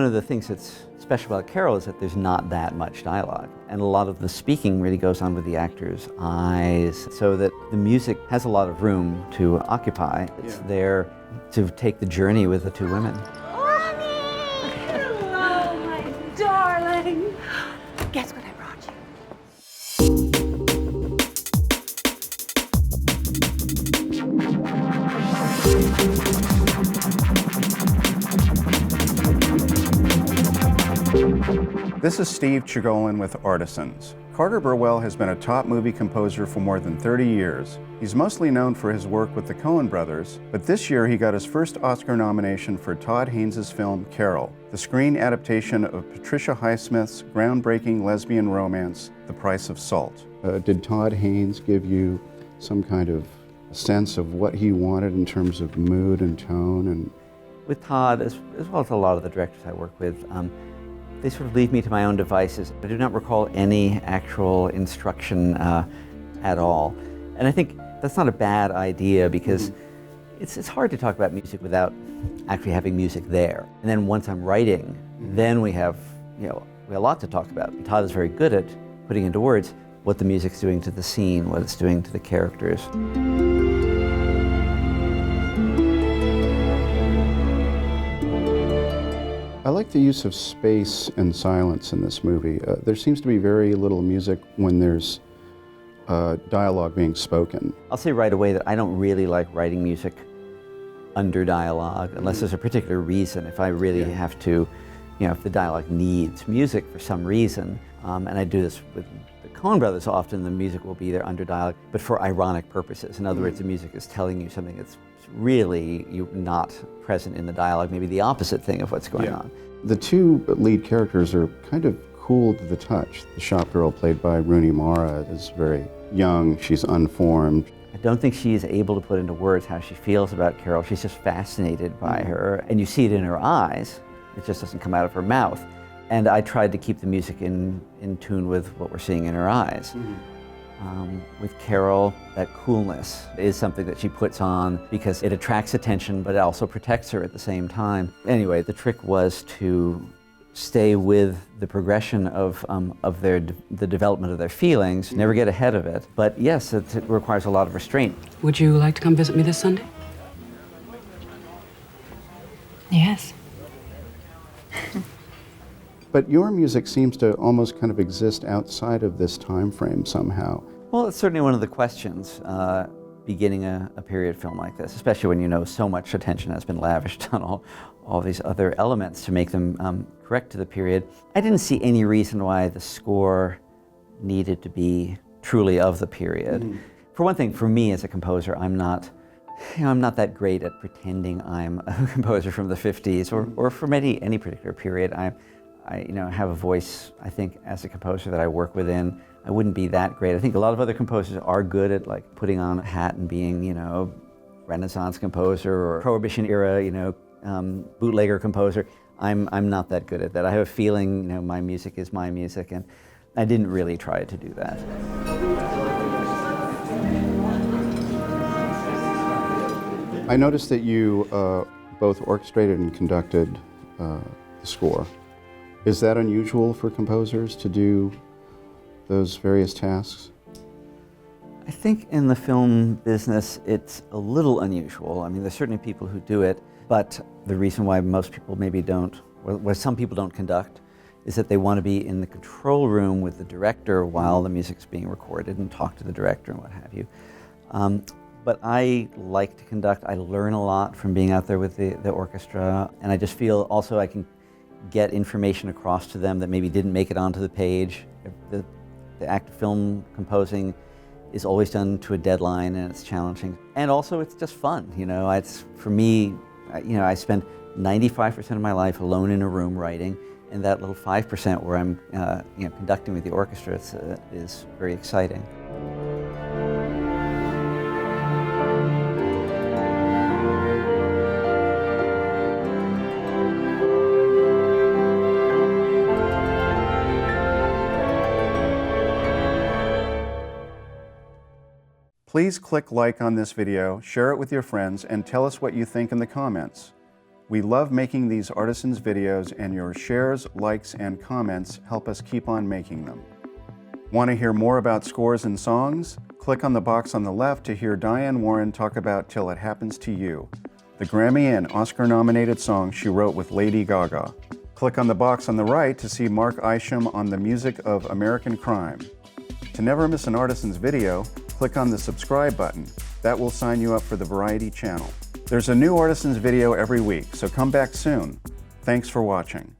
of the things that's special about Carol is that there's not that much dialogue. And a lot of the speaking really goes on with the actor's eyes, so that the music has a lot of room to occupy. It's there to take the journey with the two women. Hello, my darling. Guess what I brought you? This is Steve Chagollan with Artisans. Carter Burwell has been a top movie composer for more than 30 years. He's mostly known for his work with the Coen brothers, but this year he got his first Oscar nomination for Todd Haynes' film Carol, the screen adaptation of Patricia Highsmith's groundbreaking lesbian romance, The Price of Salt. Did Todd Haynes give you some kind of sense of what he wanted in terms of mood and tone? And with Todd, as well as a lot of the directors I work with, they sort of leave me to my own devices. I do not recall any actual instruction at all. And I think that's not a bad idea, because it's hard to talk about music without actually having music there. And then once I'm writing, then we have a lot to talk about. Todd is very good at putting into words what the music's doing to the scene, what it's doing to the characters. I like the use of space and silence in this movie. There seems to be very little music when there's dialogue being spoken. I'll say right away that I don't really like writing music under dialogue unless there's a particular reason. If I really have to, if the dialogue needs music for some reason, and I do this with the Coen brothers often, the music will be there under dialogue, but for ironic purposes. In other words, the music is telling you something that's really not present in the dialogue, maybe the opposite thing of what's going on. The two lead characters are kind of cool to the touch. The shop girl, played by Rooney Mara, is very young, she's unformed. I don't think she is able to put into words how she feels about Carol. She's just fascinated by her, and you see it in her eyes. It just doesn't come out of her mouth. And I tried to keep the music in tune with what we're seeing in her eyes. With Carol, that coolness is something that she puts on because it attracts attention, but it also protects her at the same time. Anyway, the trick was to stay with the progression of the development of their feelings, never get ahead of it. But yes, it requires a lot of restraint. Would you like to come visit me this Sunday? Yes. But your music seems to almost kind of exist outside of this time frame somehow. Well, it's certainly one of the questions beginning a period film like this, especially when so much attention has been lavished on all these other elements to make them correct to the period. I didn't see any reason why the score needed to be truly of the period. For one thing, for me as a composer, I'm not that great at pretending I'm a composer from the 50s or from any particular period. I have a voice, I think, as a composer that I work within. I wouldn't be that great. I think a lot of other composers are good at putting on a hat and being, Renaissance composer or Prohibition era, bootlegger composer. I'm not that good at that. I have a feeling, my music is my music, and I didn't really try to do that. I noticed that you both orchestrated and conducted the score. Is that unusual for composers to do those various tasks? I think in the film business it's a little unusual. I mean, there's certainly people who do it, but the reason why most people maybe don't, or some people don't conduct, is that they want to be in the control room with the director while the music's being recorded and talk to the director and what have you. But I like to conduct. I learn a lot from being out there with the orchestra, and I just feel also I can get information across to them that maybe didn't make it onto the page. The act of film composing is always done to a deadline, and it's challenging. And also it's just fun, It's, for me, I spend 95% of my life alone in a room writing, and that little 5% where I'm conducting with the orchestra is very exciting. Please click like on this video, share it with your friends, and tell us what you think in the comments. We love making these Artisans videos, and your shares, likes, and comments help us keep on making them. Want to hear more about scores and songs? Click on the box on the left to hear Diane Warren talk about Till It Happens to You, the Grammy and Oscar-nominated song she wrote with Lady Gaga. Click on the box on the right to see Mark Isham on the music of American Crime. To never miss an Artisans video, click on the subscribe button. That will sign you up for the Variety channel. There's a new Artisans video every week, so come back soon. Thanks for watching.